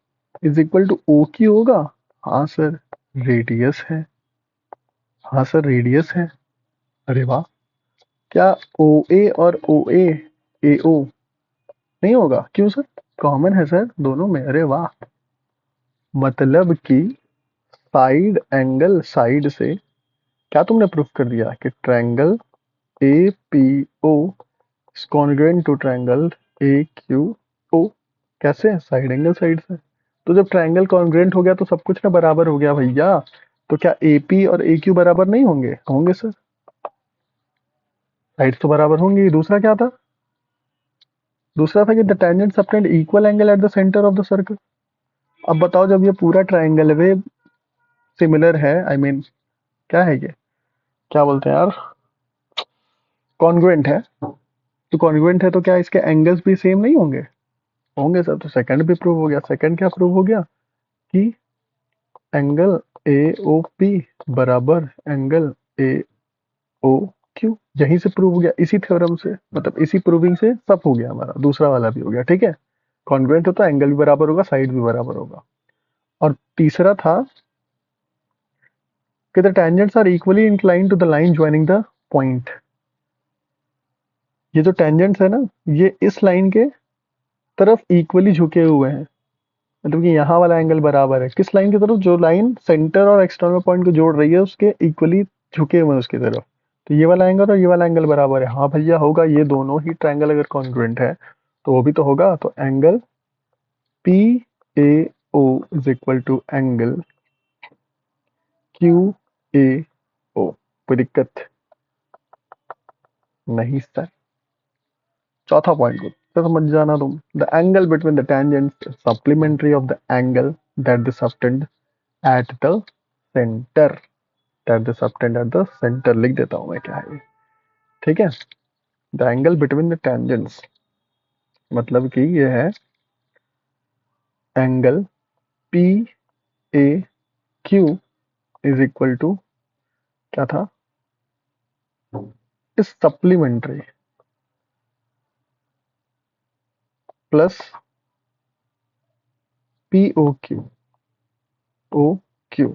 is equal to OQ होगा? हाँ सर, रेडियस है। हाँ सर, रेडियस है। अरे वाह। क्या OA और OA AO नहीं होगा? क्यों सर? कॉमन है सर दोनों में। अरे वाह। मतलब कि साइड एंगल साइड से क्या तुमने प्रूफ कर दिया कि triangle APO is congruent to triangle AQO। कैसे? साइड एंगल साइड से। तो जब ट्रायंगल कॉन्ग्रुएंट हो गया तो सब कुछ ना बराबर हो गया भैया। तो क्या AP और AQ बराबर नहीं होंगे? होंगे सर, साइड्स तो बराबर होंगी। दूसरा क्या था? दूसरा था कि the tangent subtend equal angle eight the centre of the circle. अब बताओ, जब ये पूरा ट्रायंगल वे सिमिलर है, आई मीन क्या है ये, क्या बोलते हैं यार, कॉन्ग्रुएंट है। तो कॉन्ग्रुएंट है तो क्या इसके एंगल्स भी सेम नहीं होंगे? होंगे सर। तो सेकंड भी प्रूव हो गया। सेकंड क्या प्रूव हो गया? कि एंगल AOP बराबर एंगल AOQ। यहीं से प्रूव हो गया, इसी थ्योरम से, मतलब इसी प्रूविंग से सब हो गया हमारा। दूसरा वाला भी हो गया। ठीक है, कॉन्ग्रुएंट हो तो एंगल भी बराबर होगा, साइड भी बराबर होगा। और तीसरा था कि the tangents are equally inclined to the line joining the point. ये जो टेंजेंट्स है ना, ये इस लाइन के तरफ इक्वली झुके हुए हैं। मतलब कि यहाँ वाला एंगल बराबर है किस लाइन की तरफ? जो लाइन सेंटर और एक्सटर्नल पॉइंट को जोड़ रही है उसके इक्वली झुके हुए हैं उसकी तरफ। तो ये वाला एंगल और ये वाला एंगल बराबर है। हाँ भैया होगा, ये दोनों ही ट्रायंगल अगर कॉन्ग्रुएंट है तो वो भी तो होगा। तो angle PAO is equal to angle QAO। कोई दिक्कत नहीं सर। चौथा पॉइंट को तो समझ जाना तुम। The angle between the tangents supplementary of the angle that the subtend at the centre. At the subtend at the centre लिख देता हूं मैं, क्या है ये। ठीक है, the angle between the tangents मतलब कि ये है angle PAQ is equal to क्या था? इस supplementary plus POQ OQ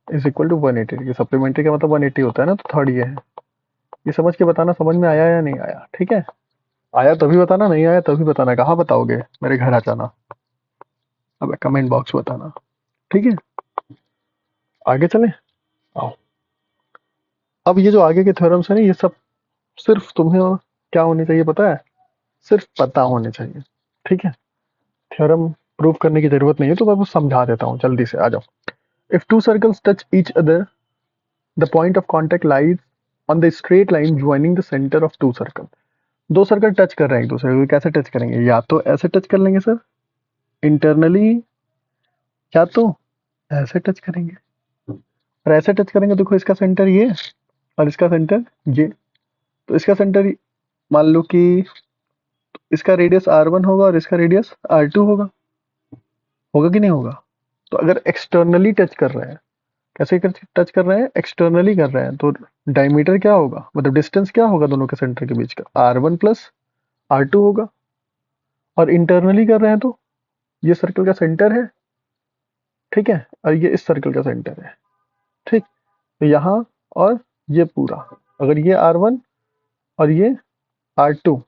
is equal to 180 degree. Supplementary का मतलब 180 होता है ना, तो थर्ड ये है। ये समझ के बताना समझ में आया या नहीं आया? ठीक है, आया तभी बताना, नहीं आया तभी बताना। कहाँ बताओगे? मेरे घर आ जाना, अब कमेंट बॉक्स बताना। ठीक है, आगे चले। आओ। अब ये जो आगे के थ्योरम्स है ना, ये सब सिर्फ तुम्हें क्या होने चाहिए पता है? सिर्फ पता होने चाहिए। ठीक है, थ्योरम प्रूव करने की जरूरत नहीं है, तो मैं वो समझा देता हूँ जल्दी से। आ जाओ। If two circles touch each other the point of contact lies on the straight line joining the centre of two circle. दो सर्कल टच कर रहे हैं एक दूसरे को, कैसे टच करेंगे? या तो ऐसे टच कर लेंगे सर इंटरनली, या तो ऐसे टच करेंगे। और ऐसे टच करेंगे, देखो इसका सेंटर ये और इसका सेंटर ये। तो इसका सेंटर मान लो कि इसका रेडियस R1 होगा और इसका रेडियस R2 होगा। होगा कि नहीं होगा? तो अगर एक्सटर्नली टच कर रहे हैं, कैसे टच कर रहे हैं? एक्सटर्नली कर रहे हैं, तो डायमीटर क्या होगा, मतलब डिस्टेंस क्या होगा दोनों के सेंटर के बीच का? R1 प्लस R2 होगा। और इंटरनली कर रहे हैं तो ये सर्कल का सेंटर है, ठीक है, और ये इस सर्कल का सेंटर है। ठीक, तो यहाँ और ये पूरा, अगर ये R1 और ये R2,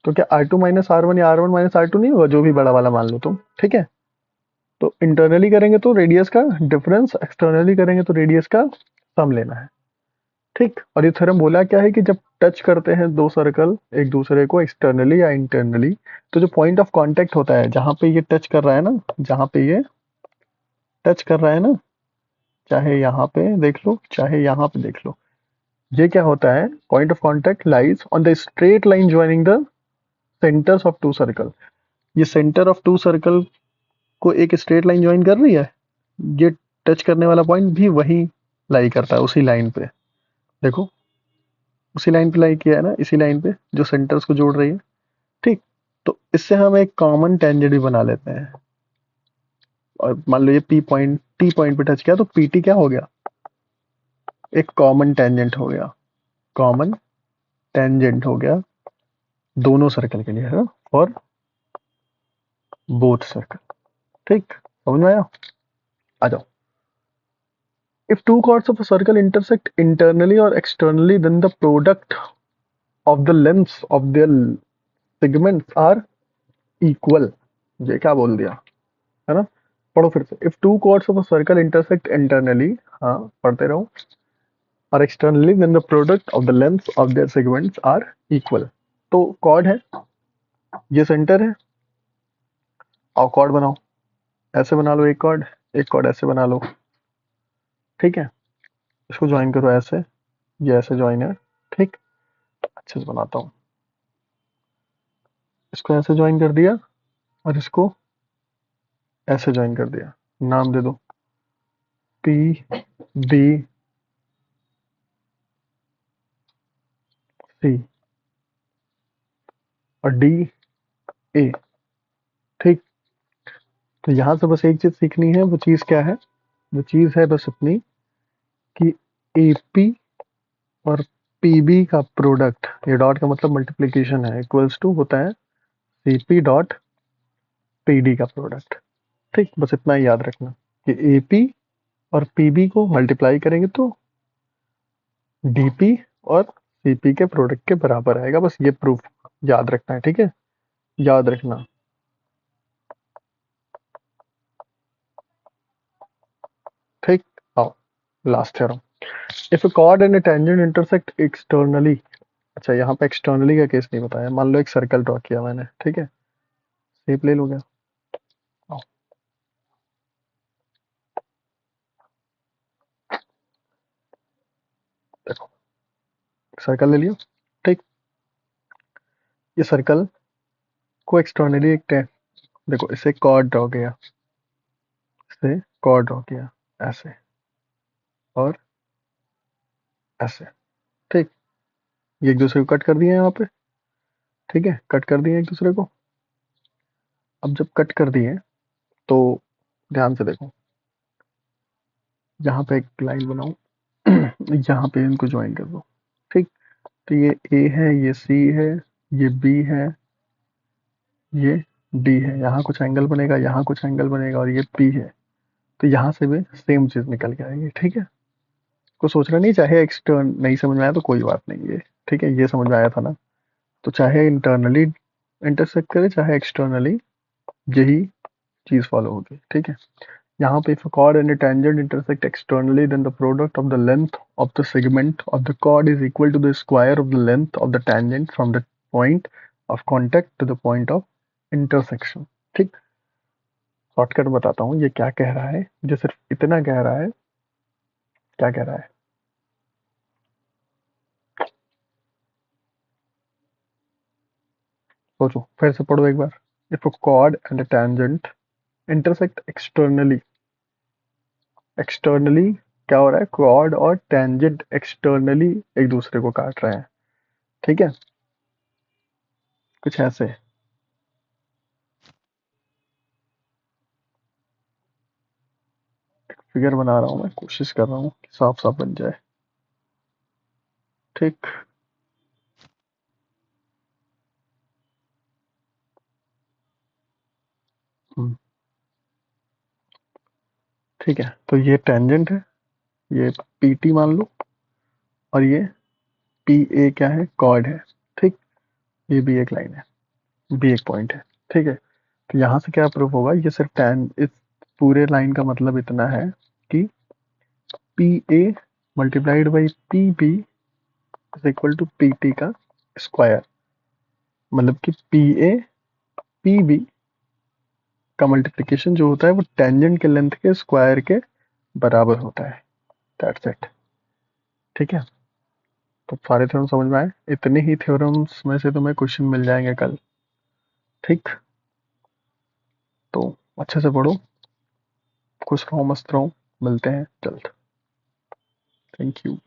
तो क्या R2 माइनस R1 या R1 माइनस R2 नहीं होगा? जो भी बड़ा वाला मान लो तुम। ठीक है, तो इंटरनली करेंगे तो रेडियस का डिफरेंस, एक्सटर्नली करेंगे तो रेडियस का सम लेना है। ठीक, और ये थ्योरम बोला क्या है कि जब टच करते हैं दो सर्कल एक दूसरे को एक्सटर्नली या इंटरनली, तो जो पॉइंट ऑफ कांटेक्ट होता है, जहां पे ये टच कर रहा है ना, जहां पे ये टच कर रहा है ना, चाहे यहाँ पे देख लो चाहे यहाँ पे देख लो, ये क्या होता है? Point of contact lies on the straight line joining the centres of two circle. ये सेंटर ऑफ टू सर्कल को एक स्ट्रेट लाइन ज्वाइन कर रही है, ये टच करने वाला पॉइंट भी वही लाई करता है, उसी लाइन पे। देखो, उसी लाइन पे लाई किया है ना, इसी लाइन पे जो सेंटर्स को जोड़ रही है। ठीक, तो इससे हम एक कॉमन टेंजेंट भी बना लेते हैं। और मान लो ये टी पॉइंट पे टच किया, तो PT क्या हो गया? एक कॉमन टेंजेंट हो गया। कॉमन टेंजेंट हो गया दोनों सर्कल के लिए है, फॉर बोथ सर्कल। ठीक, समझ में आया? आ जाओ। If two chords of a circle intersect internally or externally, then the product of the lengths of their segments are equal. ये क्या बोल दिया है ना? पढ़ो फिर से। If two chords of a circle intersect internally, हाँ पढ़ते रहो, और externally, then the product of the lengths of their segments are equal. तो chord है, ये सेंटर है, और chord बनाओ, ऐसे बना लो एक chord ऐसे बना लो, ठीक है? इसको ज्वाइन करो ऐसे, ये ऐसे ज्वाइन है, ठीक? अच्छे से बनाता हूँ। इसको ऐसे ज्वाइन कर दिया और इसको ऐसे ज्वाइन कर दिया, नाम दे दो पी डी सी और डी ए, ठीक? तो यहां से बस एक चीज सीखनी है, वो चीज क्या है? वो चीज है बस इतनी कि एपी और पीबी का प्रोडक्ट, ये डॉट का मतलब मल्टीप्लीकेशन है, इक्वल्स टू होता है सीपी डॉट पीडी का प्रोडक्ट। ठीक, बस इतना ही याद रखना कि एपी और पीबी को मल्टीप्लाई करेंगे तो डीपी और सीपी के प्रोडक्ट के बराबर आएगा। बस ये प्रूफ याद रखना है, ठीक है? याद रखना। ठीक, आओ last theorem. If a cord and a tangent intersect externally, अच्छा यहाँ पे एक्सटर्नली का केस नहीं बताया। मान लो एक सर्कल ड्रॉ किया मैंने, ठीक है? शेप ले लो क्या? आओ, देखो सर्कल ले लिया, ठीक? ये सर्कल को एक्सटर्नली देखो इसे कॉर्ड ड्रॉ किया, इसे कॉर्ड ड्रॉ किया ऐसे और ऐसे, ठीक? ये एक दूसरे को कट कर दिए यहाँ पे, ठीक है? कट कर दिए एक दूसरे को। अब जब कट कर दिए तो ध्यान से देखो, यहाँ पे एक लाइन बनाओ, यहाँ पे इनको ज्वाइन कर दो, ठीक? तो ये ए है, ये सी है, ये बी है, ये डी है, यहाँ कुछ एंगल बनेगा, यहाँ कुछ एंगल बनेगा, और ये पी है। तो यहाँ से भी सेम चीज निकल के आएगी, ठीक है? को सोचना नहीं, चाहे एक्सटर्न नहीं समझ में आया तो कोई बात नहीं है, ठीक है? ये समझ में आया था ना? तो चाहे इंटरनली इंटरसेक्ट करे चाहे एक्सटर्नली, यही चीज फॉलो होगी, ठीक है? यहाँ पे if a chord and a tangent intersect externally, then the product of the length of the segment of the chord is equal to the square of the length of the tangent from the point of contact to the point of intersection। ठीक, shortcut बताता हूँ ये क्या कह रहा है। मुझे सिर्फ इतना कह रहा है, क्या कह रहा है? सोचो, फिर से पढ़ो एक बार। इफ a chord and a tangent intersect externally, externally क्या हो रहा है? कॉर्ड और टेंजेंट एक्सटर्नली एक दूसरे को काट रहे हैं, ठीक है? कुछ ऐसे। फिगर बना रहा हूँ मैं, कोशिश कर रहा हूँ कि साफ साफ बन जाए, ठीक? ठीक है, तो ये टेंजेंट है, ये पी टी मान लो, और ये पी ए क्या है? कॉर्ड है, ठीक? ये भी एक लाइन है, भी एक पॉइंट है, ठीक है? तो यहाँ से क्या प्रूफ होगा? ये सिर्फ टेन, इस पूरे लाइन का मतलब इतना है कि P A multiplied by P B is equal to P T का स्क्वायर। मतलब कि पी ए पी बी का मल्टीप्लिकेशन जो होता है वो टेंजेंट के लेंथ के स्क्वायर के बराबर होता है। दैट्स इट, ठीक है? तो सारे थ्योरम समझ में आए? इतने ही थ्योरम्स में से तुम्हें क्वेश्चन मिल जाएंगे कल, ठीक? तो अच्छे से पढ़ो, खुश रहो, मस्त रहो, मिलते हैं जल्द। Thank you.